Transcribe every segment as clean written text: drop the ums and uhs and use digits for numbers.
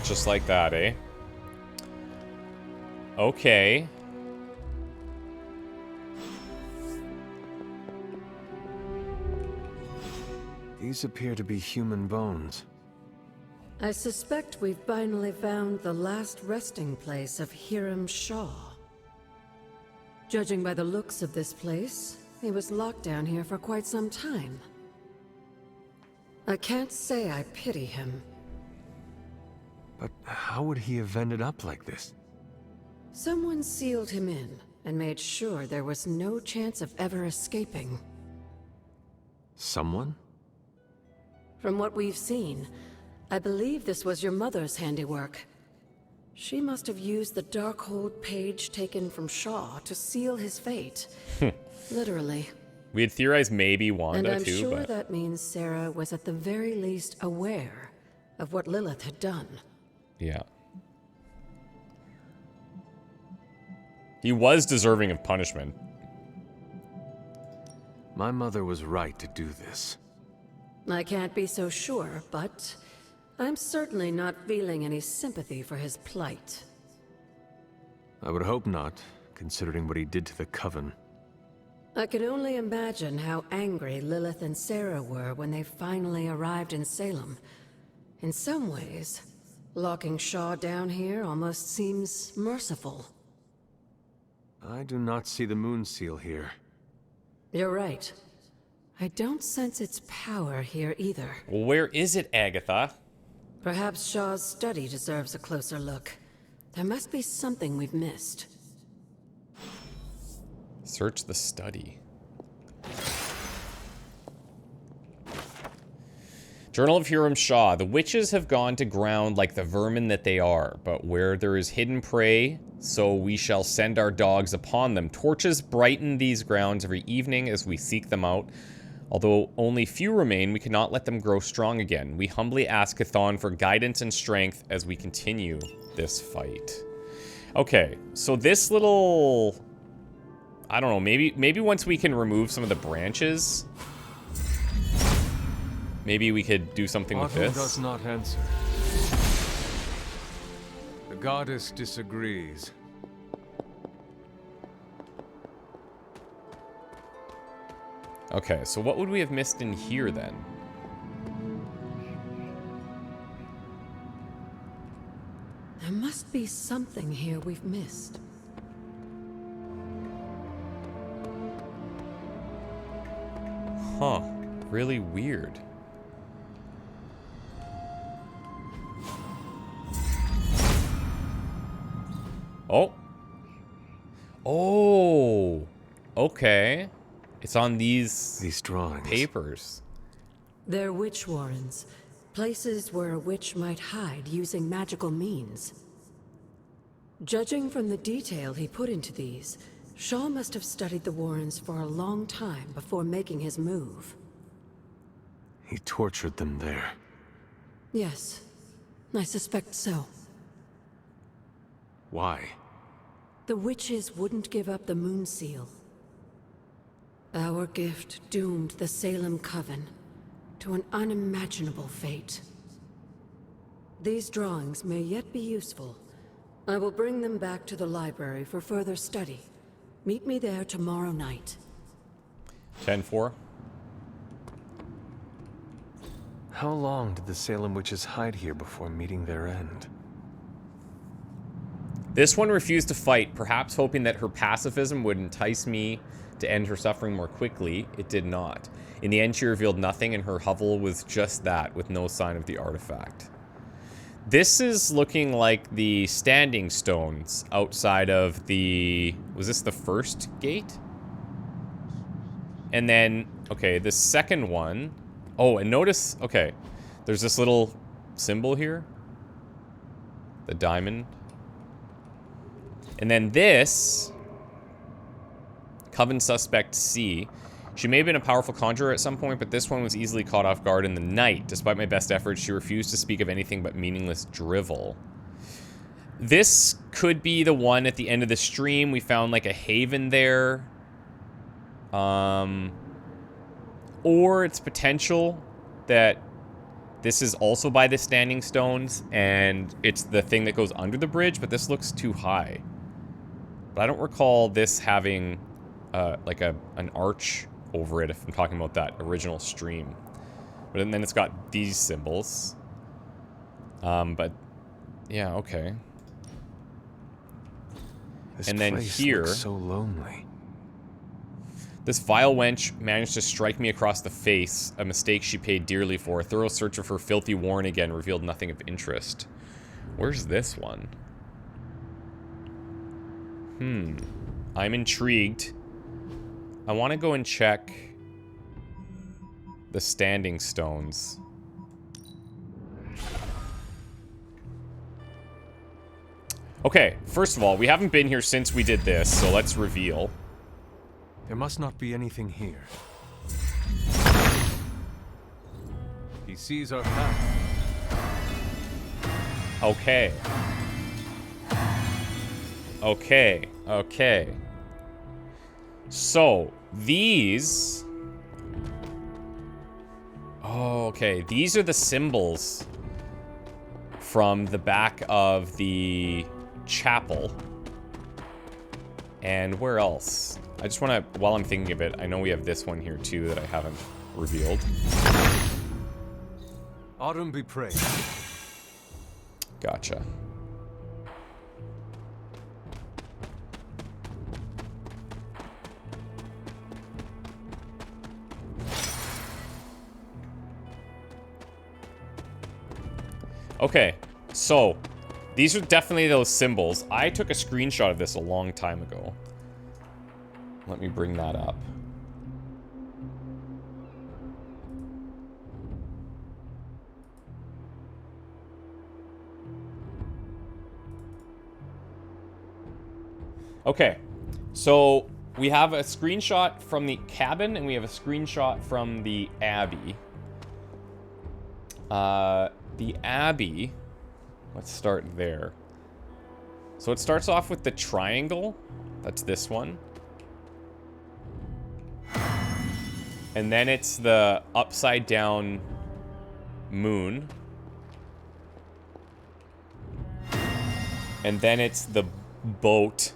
Just like that, eh? Okay. These appear to be human bones. I suspect we've finally found the last resting place of Hiram Shaw. Judging by the looks of this place, he was locked down here for quite some time. I can't say I pity him. But how would he have ended up like this? Someone sealed him in and made sure there was no chance of ever escaping. Someone? From what we've seen, I believe this was your mother's handiwork. She must have used the Darkhold page taken from Shaw to seal his fate. Literally. We had theorized maybe Wanda, and I'm too, sure but... that means Sarah was at the very least aware of what Lilith had done. Yeah. He was deserving of punishment. My mother was right to do this. I can't be so sure, but I'm certainly not feeling any sympathy for his plight. I would hope not, considering what he did to the Coven. I can only imagine how angry Lilith and Sarah were when they finally arrived in Salem. In some ways, locking Shaw down here almost seems merciful. I do not see the moon seal here. You're right. I don't sense its power here either. Well, where is it, Agatha? Perhaps Shaw's study deserves a closer look. There must be something we've missed. Search the study. Journal of Hiram Shaw. The witches have gone to ground like the vermin that they are, but where there is hidden prey, so we shall send our dogs upon them. Torches brighten these grounds every evening as we seek them out. Although only few remain, we cannot let them grow strong again. We humbly ask Chthon for guidance and strength as we continue this fight. Okay, so this little... I don't know, maybe once we can remove some of the branches, maybe we could do something with this. Does not answer. The goddess disagrees. Okay, so what would we have missed in here then? There must be something here we've missed. Huh. Really weird. Oh. Oh. Okay. It's on these drawings. Papers. They're witch warrens. Places where a witch might hide using magical means. Judging from the detail he put into these, Shaw must have studied the warrens for a long time before making his move. He tortured them there. Yes, I suspect so. Why? The witches wouldn't give up the moon seal. Our gift doomed the Salem Coven to an unimaginable fate. These drawings may yet be useful. I will bring them back to the library for further study. Meet me there tomorrow night. 10-4. How long did the Salem witches hide here before meeting their end? This one refused to fight, perhaps hoping that her pacifism would entice me to end her suffering more quickly. It did not. In the end, she revealed nothing, and her hovel was just that, with no sign of the artifact. This is looking like the standing stones outside of the... Was this the first gate? And then, okay, the second one... Oh, and notice, okay, there's this little symbol here. The diamond. And then this... Coven Suspect C. She may have been a powerful conjurer at some point, but this one was easily caught off guard in the night. Despite my best efforts, she refused to speak of anything but meaningless drivel. This could be the one at the end of the stream. We found like a haven there. Or it's potential that this is also by the standing stones, and it's the thing that goes under the bridge, but this looks too high. But I don't recall this having, like an arch over it, if I'm talking about that original stream. But then it's got these symbols. But, yeah, okay. This and then place here... looks so lonely. This vile wench managed to strike me across the face, a mistake she paid dearly for. A thorough search of her filthy warren again revealed nothing of interest. Where's this one? I'm intrigued. I want to go and check the standing stones. Okay, first of all, we haven't been here since we did this, so let's reveal. There must not be anything here. He sees our path. Okay. Okay, okay. So, these... Oh, okay. These are the symbols from the back of the chapel. And where else? I just want to, while I'm thinking of it, I know we have this one here too that I haven't revealed. Autumn be praised. Gotcha. Okay, so these are definitely those symbols. I took a screenshot of this a long time ago. Let me bring that up. Okay, so we have a screenshot from the cabin and we have a screenshot from the Abbey. The Abbey, let's start there. So it starts off with the triangle. That's this one. And then it's the upside down moon. And then it's the boat.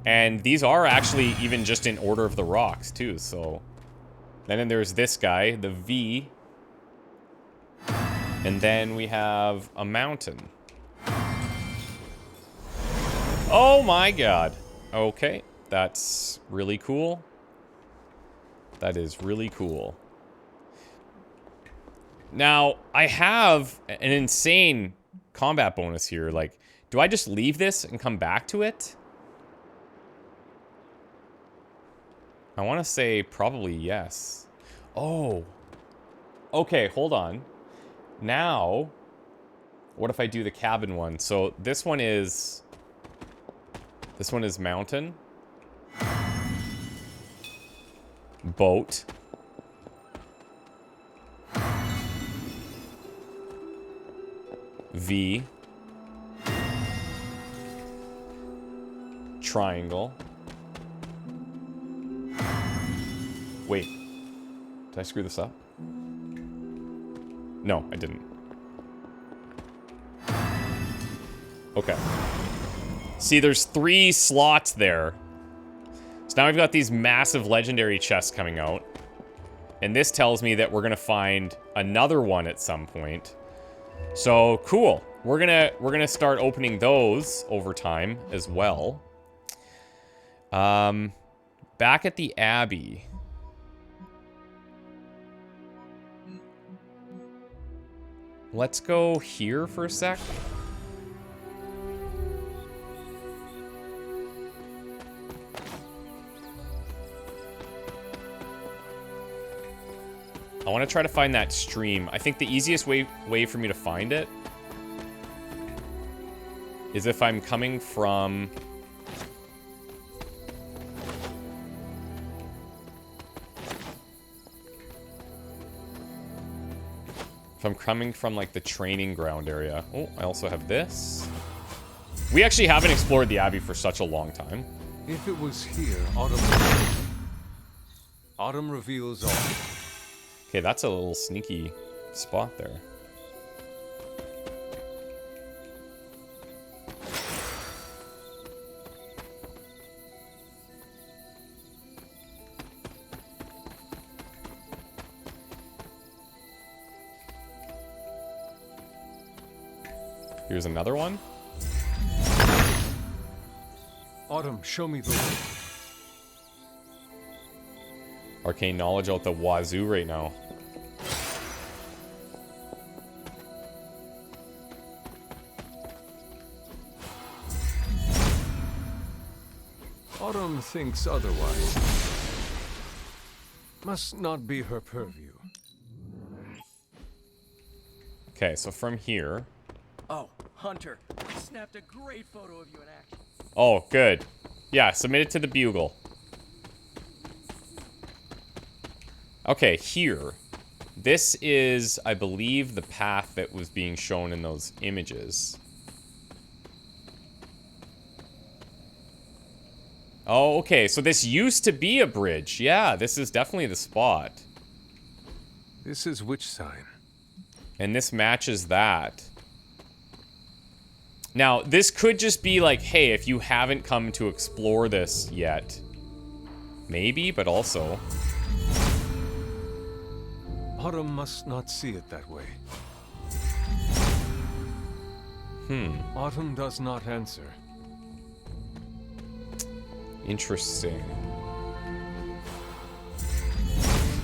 And these are actually even just in order of the rocks too, so. Then there's this guy, the V. And then we have a mountain. Oh my god. Okay, that's really cool. That is really cool. Now, I have an insane combat bonus here. Like, do I just leave this and come back to it? I want to say probably yes. Oh. Okay, hold on. Now, what if I do the cabin one? So this one is mountain. Boat. V. Triangle. Wait. Did I screw this up? No, I didn't. Okay. See, there's 3 slots there. So now we've got these massive legendary chests coming out. And this tells me that we're gonna find another one at some point. So, cool. We're gonna start opening those over time as well. Back at the Abbey. Let's go here for a sec. I want to try to find that stream. I think the easiest way for me to find it is if I'm coming from... If I'm coming from, like, the training ground area. Oh, I also have this. We actually haven't explored the Abbey for such a long time. If it was here, Autumn reveals all. Okay, that's a little sneaky spot there. Here's another one. Autumn, show me the way. Arcane knowledge out the wazoo right now. Autumn thinks otherwise. Must not be her purview. Okay, so from here. Oh, Hunter, I snapped a great photo of you in action. Oh, good. Yeah, submit it to the Bugle. Okay, here. This is, I believe, the path that was being shown in those images. Oh, okay, so this used to be a bridge. Yeah, this is definitely the spot. This is which sign? And this matches that. Now, this could just be like, hey, if you haven't come to explore this yet. Maybe, but also... Autumn must not see it that way. Autumn does not answer. Interesting.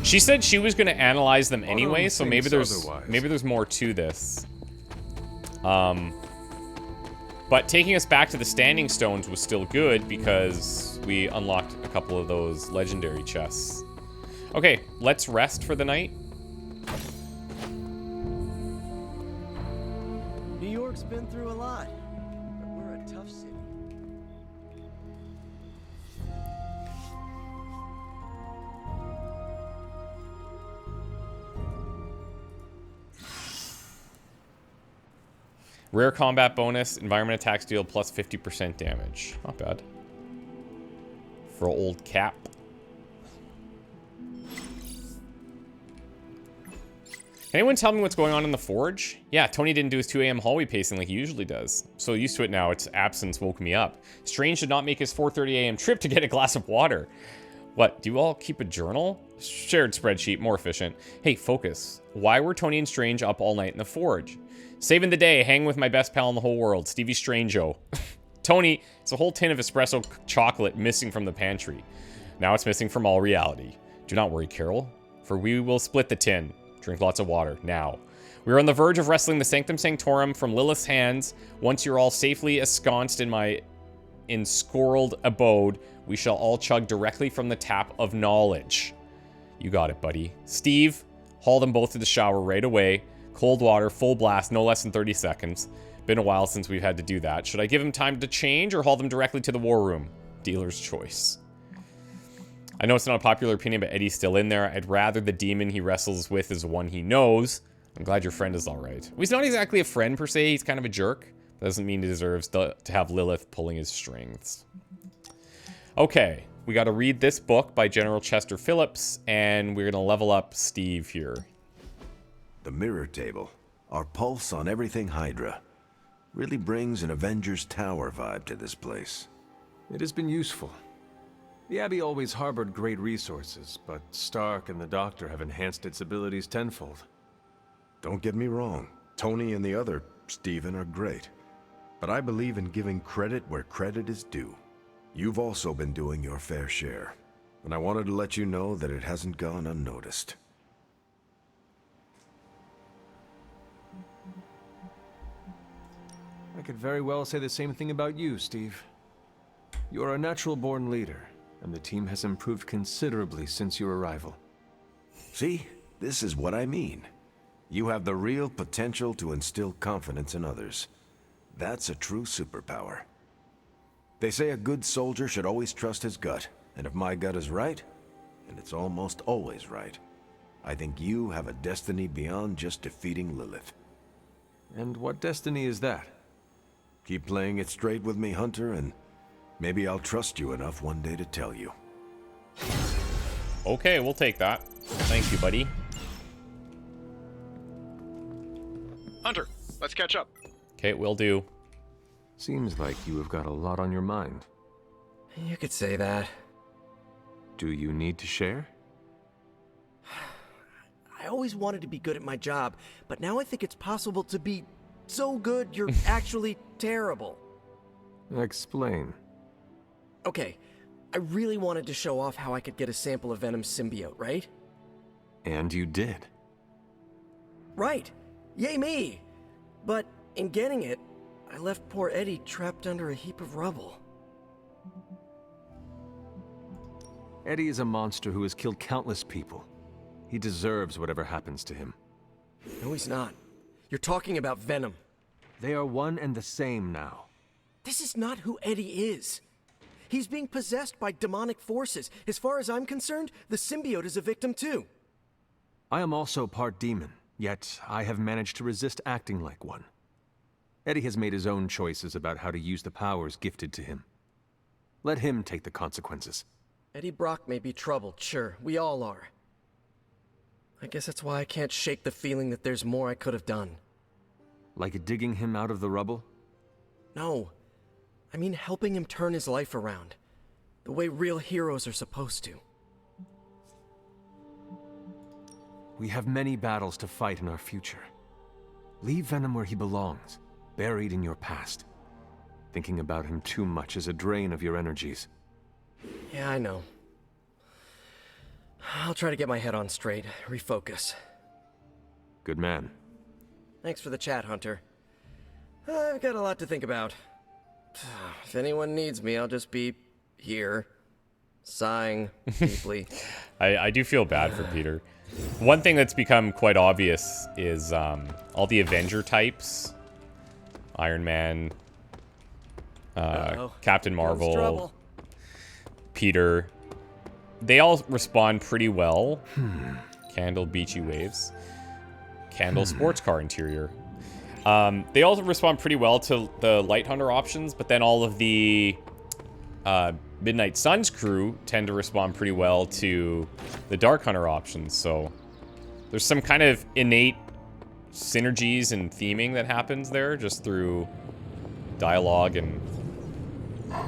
She said she was going to analyze them anyway, so maybe there's more to this. But taking us back to the Standing Stones was still good because we unlocked a couple of those legendary chests. Okay, let's rest for the night. New York's been through a lot, but we're a tough city. Rare combat bonus, environment attacks deal plus 50% damage. Not bad. For old Cap. Can anyone tell me what's going on in the forge? Yeah, Tony didn't do his 2 a.m. hallway pacing like he usually does. So used to it now, its absence woke me up. Strange did not make his 4:30 a.m. trip to get a glass of water. What, do you all keep a journal? Shared spreadsheet, more efficient. Hey, focus. Why were Tony and Strange up all night in the forge? Saving the day, hanging with my best pal in the whole world, Stevie Strangeo. Tony, it's a whole tin of espresso chocolate missing from the pantry. Now it's missing from all reality. Do not worry, Carol, for we will split the tin. Drink lots of water, now. We are on the verge of wresting the Sanctum Sanctorum from Lilith's hands. Once you're all safely ensconced in my enscorled abode, we shall all chug directly from the tap of knowledge. You got it, buddy. Steve, haul them both to the shower right away. Cold water, full blast, no less than 30 seconds. Been a while since we've had to do that. Should I give him time to change or haul them directly to the war room? Dealer's choice. I know it's not a popular opinion, but Eddie's still in there. I'd rather the demon he wrestles with is one he knows. I'm glad your friend is all right. Well, he's not exactly a friend per se. He's kind of a jerk. That doesn't mean he deserves to have Lilith pulling his strings. Okay, we got to read this book by General Chester Phillips, and we're going to level up Steve here. The mirror table, our pulse on everything Hydra, really brings an Avengers Tower vibe to this place. It has been useful. The Abbey always harbored great resources, but Stark and the Doctor have enhanced its abilities tenfold. Don't get me wrong, Tony and the other Stephen are great, but I believe in giving credit where credit is due. You've also been doing your fair share, and I wanted to let you know that it hasn't gone unnoticed. I could very well say the same thing about you, Steve. You are a natural-born leader, and the team has improved considerably since your arrival. See, this is what I mean. You have the real potential to instill confidence in others. That's a true superpower. They say a good soldier should always trust his gut, and if my gut is right, and it's almost always right, I think you have a destiny beyond just defeating Lilith. And what destiny is that? Keep playing it straight with me, Hunter, and maybe I'll trust you enough one day to tell you. Okay, we'll take that. Thank you, buddy. Hunter, let's catch up. Okay, will do. Seems like you have got a lot on your mind. You could say that. Do you need to share? I always wanted to be good at my job, but now I think it's possible to be so good you're actually terrible. Explain. Okay, I really wanted to show off how I could get a sample of Venom's symbiote, right? And you did. Right. Yay me! But in getting it, I left poor Eddie trapped under a heap of rubble. Eddie is a monster who has killed countless people. He deserves whatever happens to him. No, he's not. You're talking about Venom. They are one and the same now. This is not who Eddie is. He's being possessed by demonic forces. As far as I'm concerned, the symbiote is a victim too. I am also part demon, yet I have managed to resist acting like one. Eddie has made his own choices about how to use the powers gifted to him. Let him take the consequences. Eddie Brock may be troubled, sure. We all are. I guess that's why I can't shake the feeling that there's more I could have done. Like digging him out of the rubble? No. I mean helping him turn his life around. The way real heroes are supposed to. We have many battles to fight in our future. Leave Venom where he belongs, buried in your past. Thinking about him too much is a drain of your energies. Yeah, I know. I'll try to get my head on straight, refocus. Good man. Thanks for the chat, Hunter. I've got a lot to think about. If anyone needs me, I'll just be here, sighing deeply. I do feel bad for Peter. One thing that's become quite obvious is all the Avenger types. Iron Man, Captain Marvel, Peter. They all respond pretty well. Candle beachy waves. Candle sports car interior. They also respond pretty well to the Light Hunter options, but then all of the Midnight Suns crew tend to respond pretty well to the Dark Hunter options, so there's some kind of innate synergies and theming that happens there just through dialogue and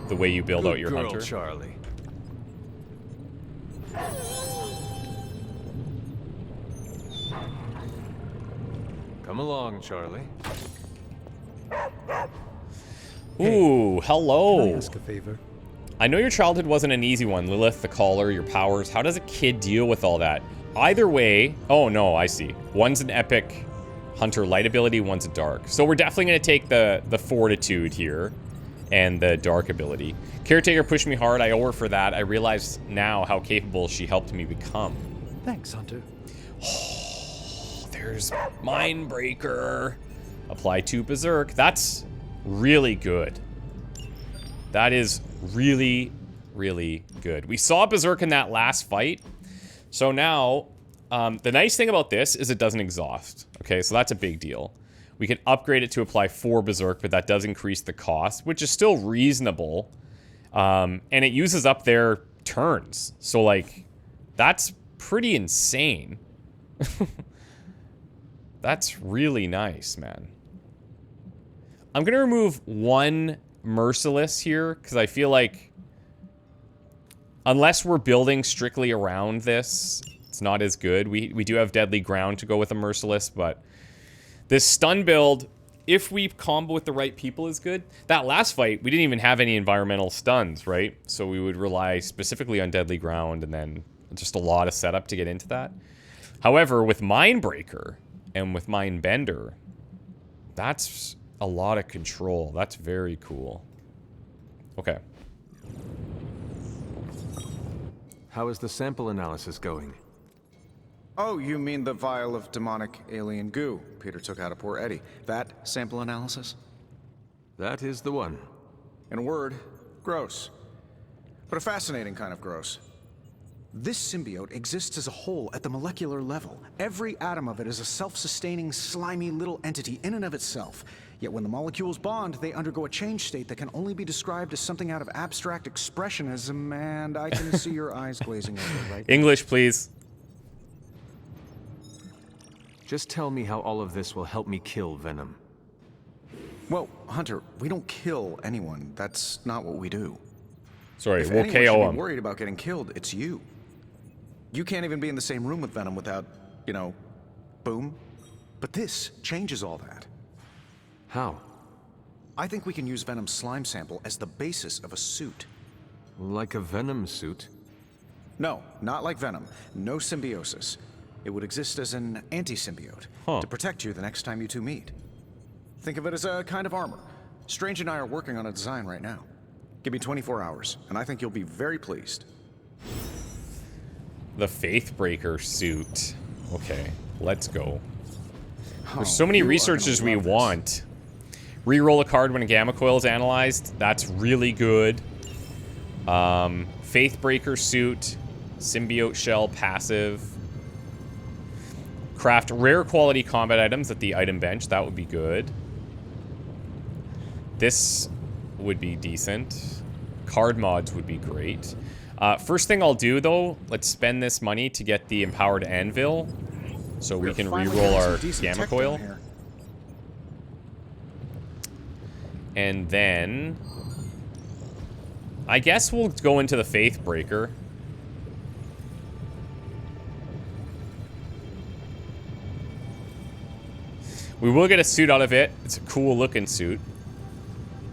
the way you build out your Good girl, hunter. Charlie. Come along, Charlie. Ooh, hello. Can I ask a favor? I know your childhood wasn't an easy one. Lilith, the Caller, your powers. How does a kid deal with all that? Either way... Oh, no, I see. One's an epic hunter light ability, one's a dark. So we're definitely going to take the fortitude here and the dark ability. Caretaker pushed me hard. I owe her for that. I realize now how capable she helped me become. Thanks, Hunter. There's Mindbreaker. Apply to Berserk. That's really good. That is really, really good. We saw Berserk in that last fight. So now, the nice thing about this is it doesn't exhaust. Okay, so that's a big deal. We can upgrade it to apply 4 Berserk, but that does increase the cost, which is still reasonable. And it uses up their turns. So, like, that's pretty insane. That's really nice, man. I'm going to remove 1 Merciless here, because I feel like unless we're building strictly around this, it's not as good. We do have Deadly Ground to go with a Merciless, but this stun build, if we combo with the right people, is good. That last fight, we didn't even have any environmental stuns, right? So we would rely specifically on Deadly Ground and then just a lot of setup to get into that. However, with Mindbreaker and with Mindbender, that's a lot of control. That's very cool. Okay. How is the sample analysis going? Oh, you mean the vial of demonic alien goo Peter took out of poor Eddie. That sample analysis? That is the one. In a word, gross. But a fascinating kind of gross. This symbiote exists as a whole at the molecular level. Every atom of it is a self-sustaining, slimy little entity in and of itself. Yet when the molecules bond, they undergo a change state that can only be described as something out of abstract expressionism, and I can see your eyes glazing over right now. English, please. Just tell me how all of this will help me kill Venom. Well, Hunter, we don't kill anyone. That's not what we do. Sorry, If we'll anyone should KO be him. worried about getting killed, it's you. You can't even be in the same room with Venom without, you know, boom. But this changes all that. How? I think we can use Venom's slime sample as the basis of a suit. Like a Venom suit? No, not like Venom. No symbiosis. It would exist as an anti-symbiote to protect you the next time you two meet. Think of it as a kind of armor. Strange and I are working on a design right now. Give me 24 hours, and I think you'll be very pleased. The Faithbreaker suit. Okay, let's go. Oh, There's so many you are researches gonna we love this. want. Reroll a card when a gamma coil is analyzed. That's really good. Faithbreaker suit. Symbiote shell passive. Craft rare quality combat items at the item bench. That would be good. This would be decent. Card mods would be great. First thing I'll do, though, let's spend this money to get the Empowered Anvil so we can Finally reroll getting some our decent gamma tech down coil. here. And then I guess we'll go into the Faithbreaker. We will get a suit out of it. It's a cool looking suit.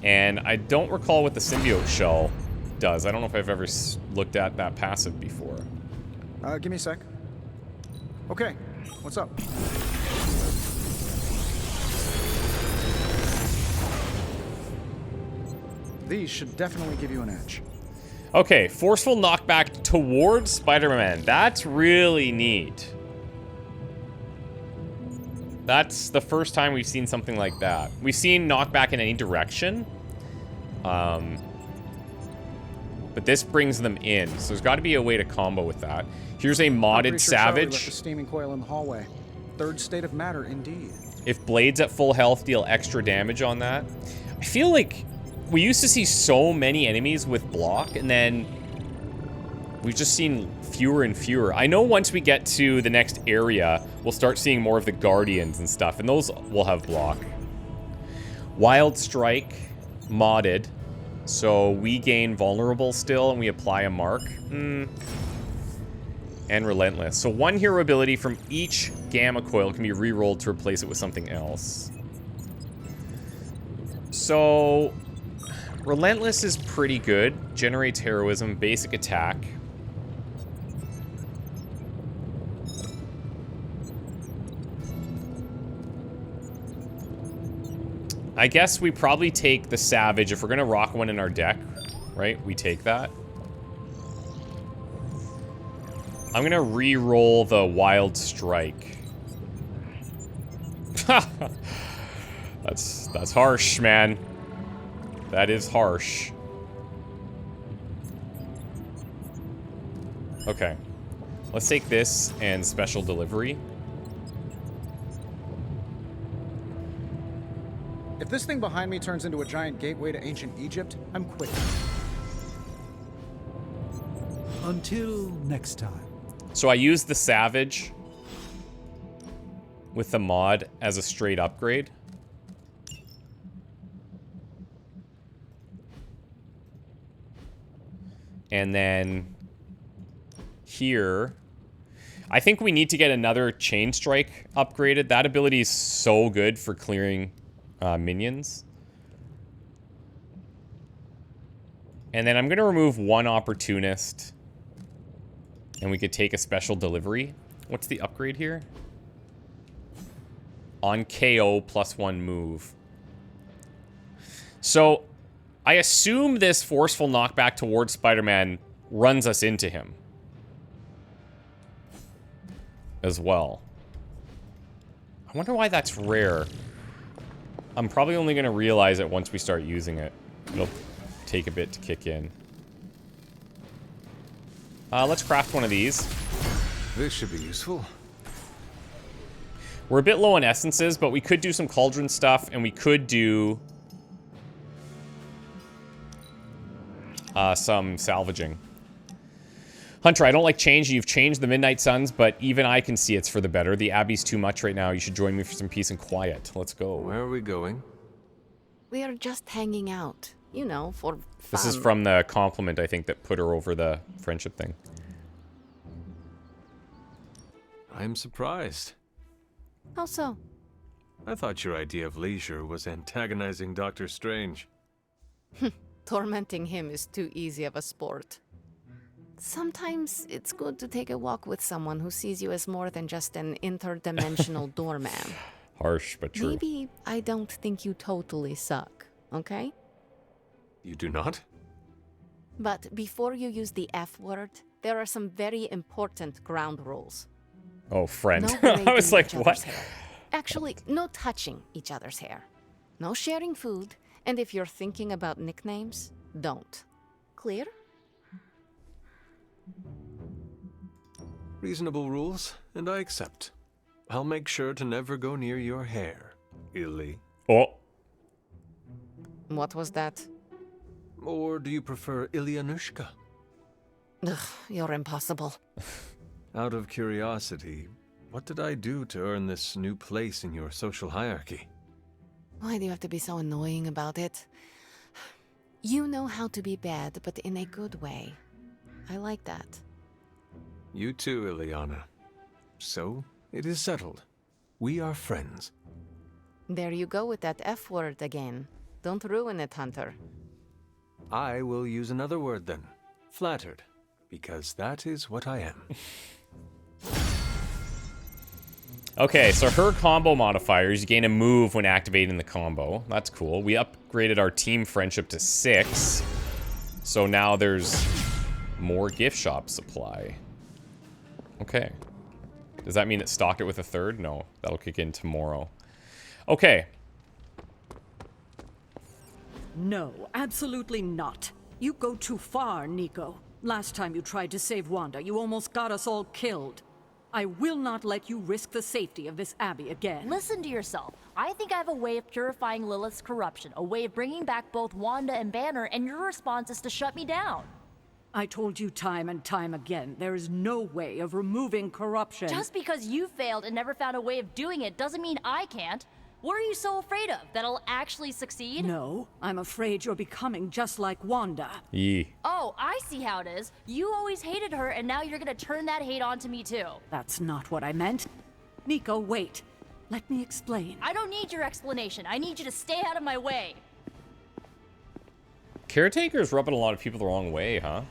And I don't recall what the symbiote shell does. I don't know if I've ever looked at that passive before. Give me a sec. Okay, what's up? These should definitely give you an edge. Okay, forceful knockback towards Spider-Man. That's really neat. That's the first time we've seen something like that. We've seen knockback in any direction. But this brings them in. So there's got to be a way to combo with that. Here's a modded Charlie left the Savage. steaming coil in the hallway. Third state of matter, indeed. If blades at full health deal extra damage on that. I feel like we used to see so many enemies with block, and then we've just seen fewer and fewer. I know once we get to the next area, we'll start seeing more of the Guardians and stuff, and those will have block. Wild Strike, modded. So we gain vulnerable still, and we apply a mark. And Relentless. So one hero ability from each gamma coil can be rerolled to replace it with something else. So Relentless is pretty good. Generates heroism, basic attack. I guess we probably take the Savage. If we're going to rock one in our deck, right? We take that. I'm going to re-roll the Wild Strike. That's harsh, man. That is harsh. Okay. Let's take this and Special Delivery. If this thing behind me turns into a giant gateway to ancient Egypt, I'm quitting. Until next time. So I used the Savage with the mod as a straight upgrade. And then here, I think we need to get another Chain Strike upgraded. That ability is so good for clearing minions. And then I'm going to remove one Opportunist. And we could take a Special Delivery. What's the upgrade here? On KO +1 move. So I assume this forceful knockback towards Spider-Man runs us into him as well. I wonder why that's rare. I'm probably only going to realize it once we start using it. It'll take a bit to kick in. Let's craft one of these. This should be useful. We're a bit low on essences, but we could do some cauldron stuff, and we could do some salvaging. Hunter, I don't like change. You've changed the Midnight Suns, but even I can see it's for the better. The Abbey's too much right now. You should join me for some peace and quiet. Let's go. Where are we going? We are just hanging out, you know, for fun. This is from the compliment, I think, that put her over the friendship thing. I'm surprised. How so? I thought your idea of leisure was antagonizing Doctor Strange. Tormenting him is too easy of a sport. Sometimes it's good to take a walk with someone who sees you as more than just an interdimensional doorman. Harsh, but true. Maybe I don't think you totally suck, okay? You do not? But before you use the F word, there are some very important ground rules. Oh, friend. No I was braiding like, each other's what? hair. Actually, no touching each other's hair. No sharing food, and if you're thinking about nicknames, don't. Clear? Reasonable rules, and I accept. I'll make sure to never go near your hair, Illy. Oh. What was that? Or do you prefer Ilyanushka? Ugh, you're impossible. Out of curiosity, what did I do to earn this new place in your social hierarchy? Why do you have to be so annoying about it? You know how to be bad, but in a good way. I like that. You too, Ilyana. So, it is settled. We are friends. There you go with that F word again. Don't ruin it, Hunter. I will use another word then. Flattered. Because that is what I am. Okay, so her combo modifiers, you gain a move when activating the combo. That's cool. We upgraded our team friendship to 6. So now there's more gift shop supply. Okay. Does that mean it stocked it with a third? No, that'll kick in tomorrow. Okay. No, absolutely not. You go too far, Nico. Last time you tried to save Wanda, you almost got us all killed. I will not let you risk the safety of this Abbey again. Listen to yourself. I think I have a way of purifying Lilith's corruption, a way of bringing back both Wanda and Banner, and your response is to shut me down. I told you time and time again, there is no way of removing corruption. Just because you failed and never found a way of doing it doesn't mean I can't. What are you so afraid of? That I'll actually succeed? No, I'm afraid you're becoming just like Wanda. Yee. Oh, I see how it is. You always hated her, and now you're gonna turn that hate onto me too. That's not what I meant. Nico, wait. Let me explain. I don't need your explanation. I need you to stay out of my way. Caretaker's rubbing a lot of people the wrong way, huh?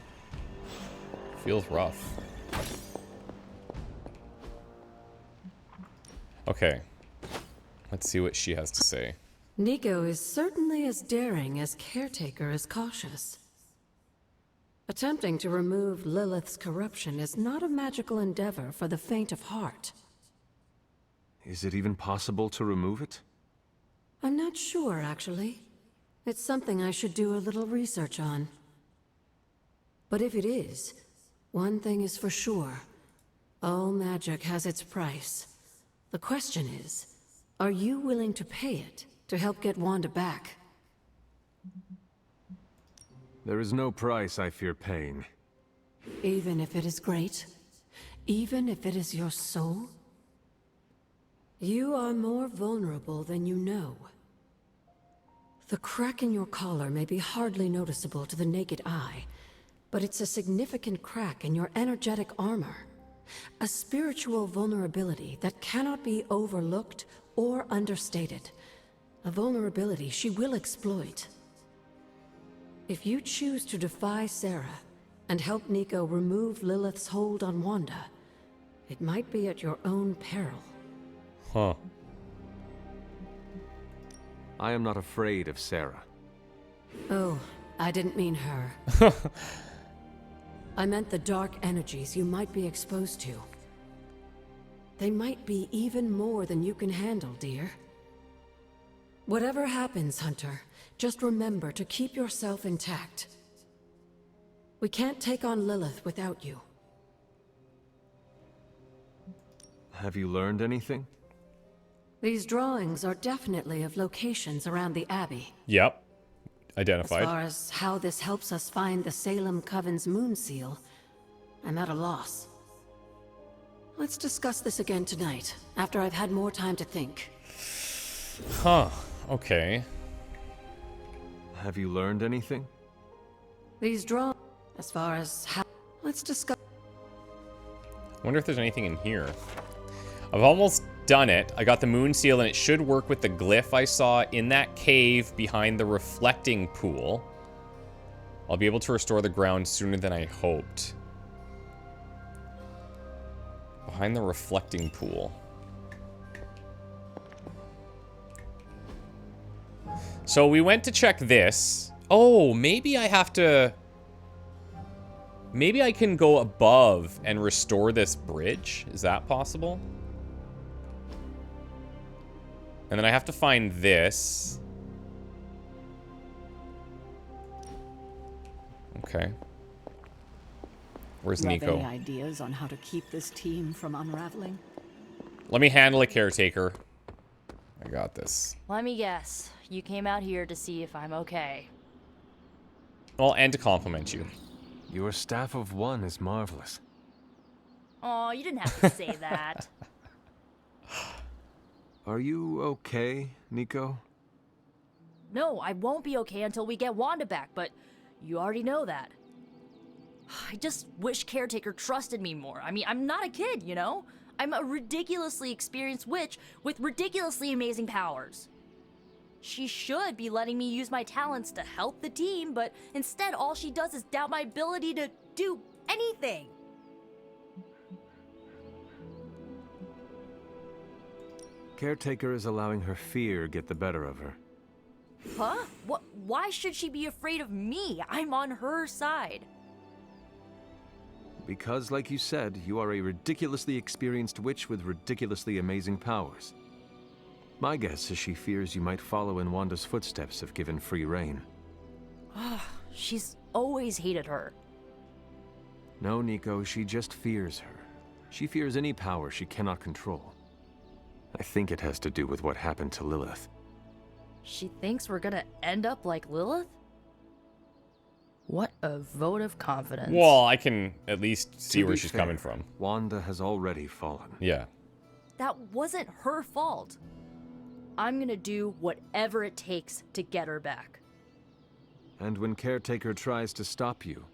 Feels rough. Okay. Let's see what she has to say. Nico is certainly as daring as Caretaker is cautious. Attempting to remove Lilith's corruption is not a magical endeavor for the faint of heart. Is it even possible to remove it? I'm not sure, actually. It's something I should do a little research on. But if it is, one thing is for sure. All magic has its price. The question is, are you willing to pay it to help get Wanda back? There is no price I fear paying. Even if it is great? Even if it is your soul? You are more vulnerable than you know. The crack in your collar may be hardly noticeable to the naked eye, but it's a significant crack in your energetic armor. A spiritual vulnerability that cannot be overlooked or understated. A vulnerability she will exploit. If you choose to defy Sarah and help Nico remove Lilith's hold on Wanda, it might be at your own peril. Huh. I am not afraid of Sarah. Oh, I didn't mean her. I meant the dark energies you might be exposed to. They might be even more than you can handle, dear. Whatever happens, Hunter, just remember to keep yourself intact. We can't take on Lilith without you. Have you learned anything? These drawings are definitely of locations around the Abbey. Yep. As Identified. far as how this helps us find the Salem Coven's moon seal, I'm at a loss. Let's discuss this again tonight, after I've had more time to think. Huh. Okay. Have you learned anything? These draw, as far as how... Let's discuss... Wonder if there's anything in here. I've almost done it. I got the moon seal, and it should work with the glyph I saw in that cave behind the reflecting pool. I'll be able to restore the ground sooner than I hoped. Behind the reflecting pool. So we went to check this. Oh, maybe I have to... Maybe I can go above and restore this bridge. Is that possible? And then I have to find this. Okay. Where's Nico? Any ideas on how to keep this team from unraveling? Let me handle it, caretaker. I got this. Let me guess. You came out here to see if I'm okay. Well, and to compliment you. Your staff of one is marvelous. Aw, you didn't have to say that. Are you okay, Nico? No, I won't be okay until we get Wanda back, but you already know that. I just wish Caretaker trusted me more. I mean, I'm not a kid, you know? I'm a ridiculously experienced witch with ridiculously amazing powers. She should be letting me use my talents to help the team, but instead all she does is doubt my ability to do anything. Caretaker is allowing her fear get the better of her. Huh? What? Why should she be afraid of me? I'm on her side. Because, like you said, you are a ridiculously experienced witch with ridiculously amazing powers. My guess is she fears you might follow in Wanda's footsteps if given free rein. She's always hated her. No, Nico, she just fears her. She fears any power she cannot control. I think it has to do with what happened to Lilith. She thinks we're gonna end up like Lilith? What a vote of confidence. Well, I can at least see To where be she's fair, coming from. Wanda has already fallen. Yeah. That wasn't her fault. I'm gonna do whatever it takes to get her back. And when Caretaker tries to stop you,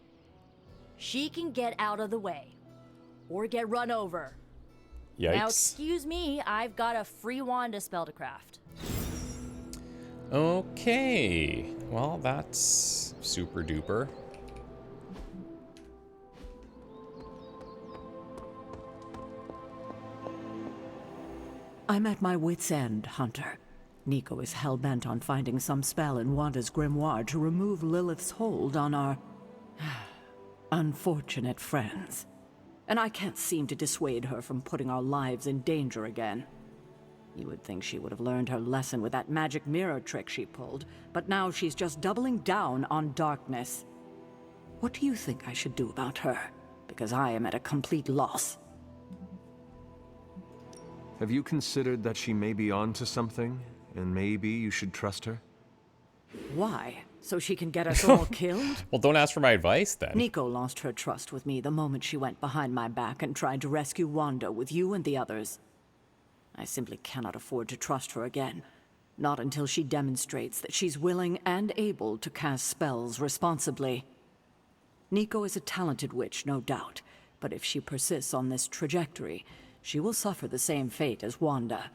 She can get out of the way. Or get run over. Yikes. Now, excuse me, I've got a free Wanda spell to craft. Okay. Well, that's super duper. I'm at my wit's end, Hunter. Nico is hell-bent on finding some spell in Wanda's grimoire to remove Lilith's hold on our... unfortunate friends. And I can't seem to dissuade her from putting our lives in danger again. You would think she would have learned her lesson with that magic mirror trick she pulled, but now she's just doubling down on darkness. What do you think I should do about her? Because I am at a complete loss. have you considered that she may be onto something, and maybe you should trust her? Why? So she can get us all killed? Well, don't ask for my advice then. Nico lost her trust with me the moment she went behind my back and tried to rescue Wanda with you and the others. I simply cannot afford to trust her again. Not until she demonstrates that she's willing and able to cast spells responsibly. Nico is a talented witch, no doubt, but if she persists on this trajectory, she will suffer the same fate as Wanda.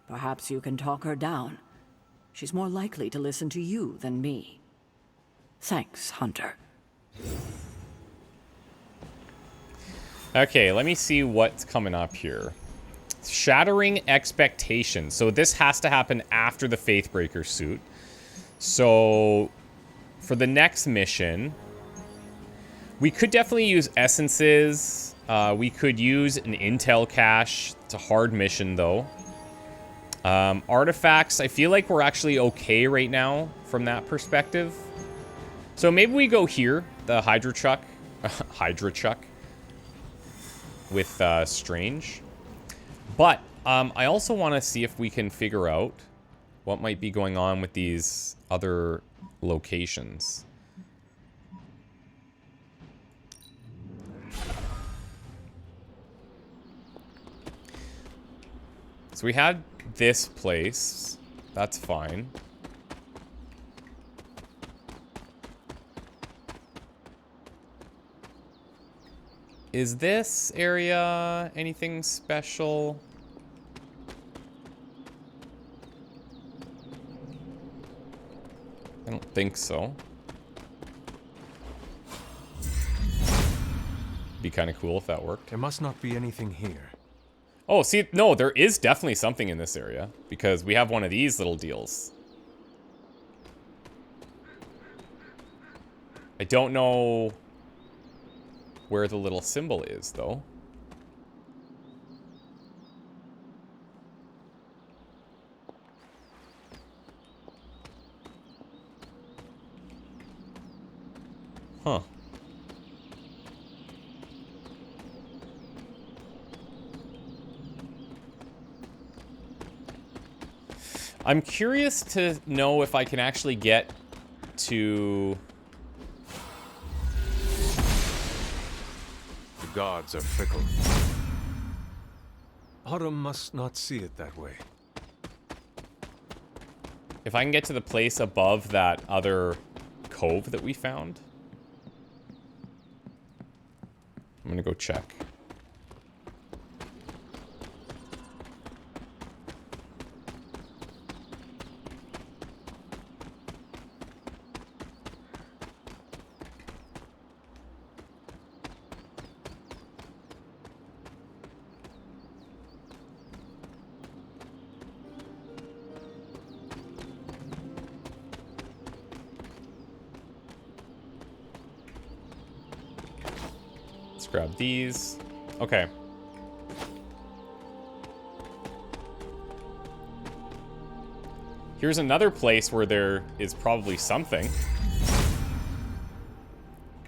Perhaps you can talk her down. She's more likely to listen to you than me. Thanks, Hunter. Okay, let me see what's coming up here. Shattering expectations. So this has to happen after the Faithbreaker suit. So for the next mission, we could definitely use essences. We could use an intel cache. It's a hard mission though. Artifacts, I feel like we're actually okay right now from that perspective. So maybe we go here, the Hydra Chuck. Hydra Chuck. With Strange. But I also want to see if we can figure out what might be going on with these other locations. So we had this place. That's fine. Is this area anything special? I don't think so. Be kind of cool if that worked. There must not be anything here. Oh, see, no, there is definitely something in this area because we have one of these little deals. I don't know where the little symbol is, though. Huh. I'm curious to know if I can actually get to... The gods are fickle. Autumn must not see it that way. If I can get to the place above that other cove that we found. I'm gonna go check. Grab these. Okay. Here's another place where there is probably something.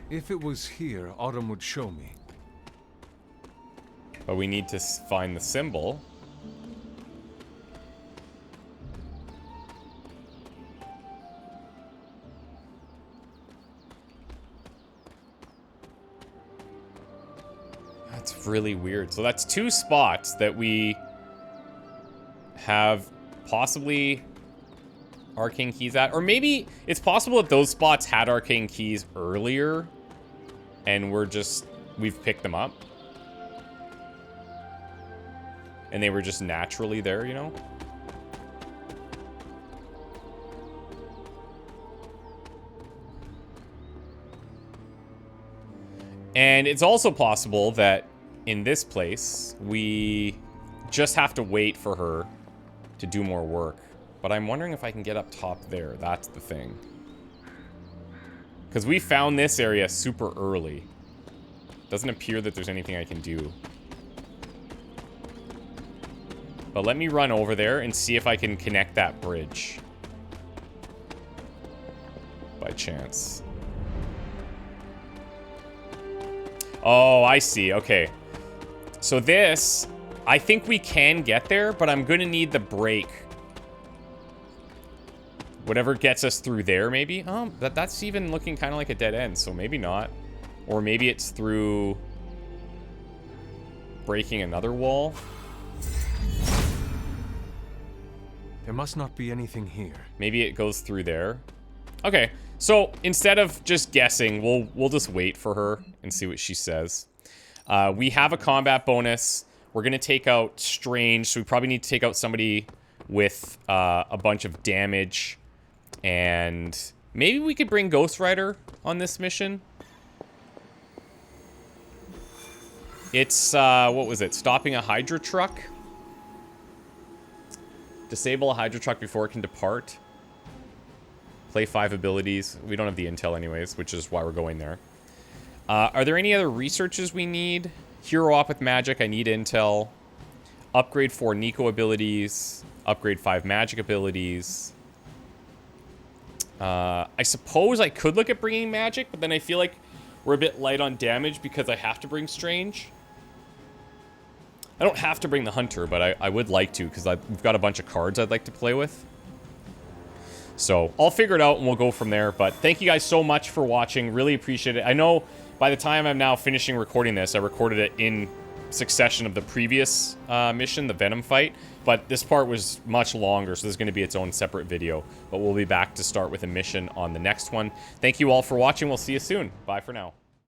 If it was here, Autumn would show me. But we need to find the symbol. That's really weird. So that's two spots that we have possibly arcane keys at. Or maybe it's possible that those spots had arcane keys earlier and we've picked them up. And they were just naturally there, you know? And it's also possible that in this place, we just have to wait for her to do more work. But I'm wondering if I can get up top there. That's the thing. Because we found this area super early. Doesn't appear that there's anything I can do. But let me run over there and see if I can connect that bridge. By chance. Oh, I see. Okay. So this, I think we can get there, but I'm going to need the brake. Whatever gets us through there, maybe. Oh, that's even looking kind of like a dead end, so maybe not. Or maybe it's through breaking another wall. There must not be anything here. Maybe it goes through there. Okay. So instead of just guessing, we'll just wait for her and see what she says. We have a combat bonus. We're gonna take out Strange, so we probably need to take out somebody with a bunch of damage, and maybe we could bring Ghost Rider on this mission. It's what was it? Stopping a Hydra truck. Disable a Hydra truck before it can depart. Play 5 abilities. We don't have the intel anyways, which is why we're going there. Are there any other researches we need? Hero up with magic. I need intel. Upgrade 4 Nico abilities. Upgrade 5 magic abilities. I suppose I could look at bringing magic, but then I feel like we're a bit light on damage because I have to bring Strange. I don't have to bring the Hunter, but I would like to because we've got a bunch of cards I'd like to play with. So I'll figure it out and we'll go from there. But thank you guys so much for watching. Really appreciate it. I know By the time I'm now finishing recording this, I recorded it in succession of the previous mission, the Venom fight, but this part was much longer, so there's going to be its own separate video. But we'll be back to start with a mission on the next one. Thank you all for watching. We'll see you soon. Bye for now.